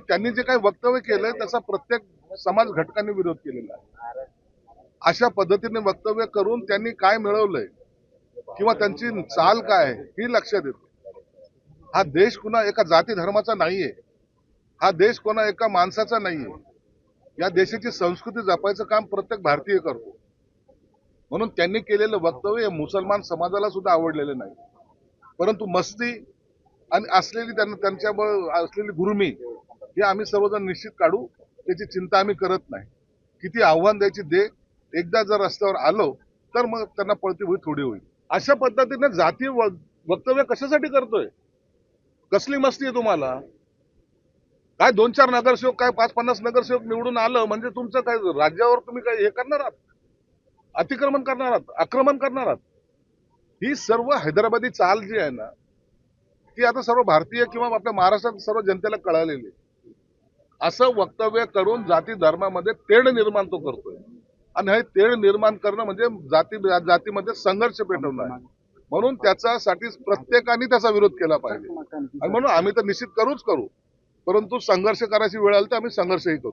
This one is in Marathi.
त्यांनी जे काही वक्तव्य केलंय त्याचा प्रत्येक समाज घटकांनी विरोध केलेला आहे. अशा पद्धतीने वक्तव्य करून त्यांनी काय मिळवलंय किंवा त्यांची चाल काय ही लक्षात येते. हा देश कुणा एका जाती धर्माचा नाहीये, हा देश कोणा एका माणसाचा नाहीये. या देशाची संस्कृती जपायचं काम प्रत्येक भारतीय करतो. म्हणून त्यांनी केलेलं वक्तव्य मुसलमान समाजाला सुद्धा आवडलेलं नाही. परंतु मस्ती आणि असलेली त्यांच्या असलेली गुरुमी हे आम्ही सर्वजण निश्चित काढू. त्याची चिंता आम्ही करत नाही. किती आव्हान द्यायची दे, एकदा जर रस्त्यावर आलो तर मग त्यांना पळती भुई थोडी होईल. अशा पद्धतीने जाती वक्तव्य कशासाठी करतोय? कसली मस्ती आहे तुम्हाला? काय 2-4 नगरसेवक काय 5-50 नगरसेवक निवडून आलं म्हणजे तुमचं काय राज्यावर तुम्ही काय हे करणार आहात? अतिक्रमण करणार आहात, आक्रमण करणार आहात? ही सर्व हैदराबादी चाल जी आहे ना ती आता सर्व भारतीय किंवा आपल्या महाराष्ट्रात सर्व जनतेला कळालेली आहे. असं वक्तव्य करून जाती धर्मामध्ये तेढ निर्माण तो करतोय आणि हे तेढ निर्माण करणं म्हणजे जातीमध्ये संघर्ष पेटवणं आहे. म्हणून त्याच्यासाठी प्रत्येकाने त्याचा विरोध केला पाहिजे आणि म्हणून आम्ही तर निश्चित करूच करू, परंतु संघर्ष करायची वेळ आली तर आम्ही संघर्षही करू.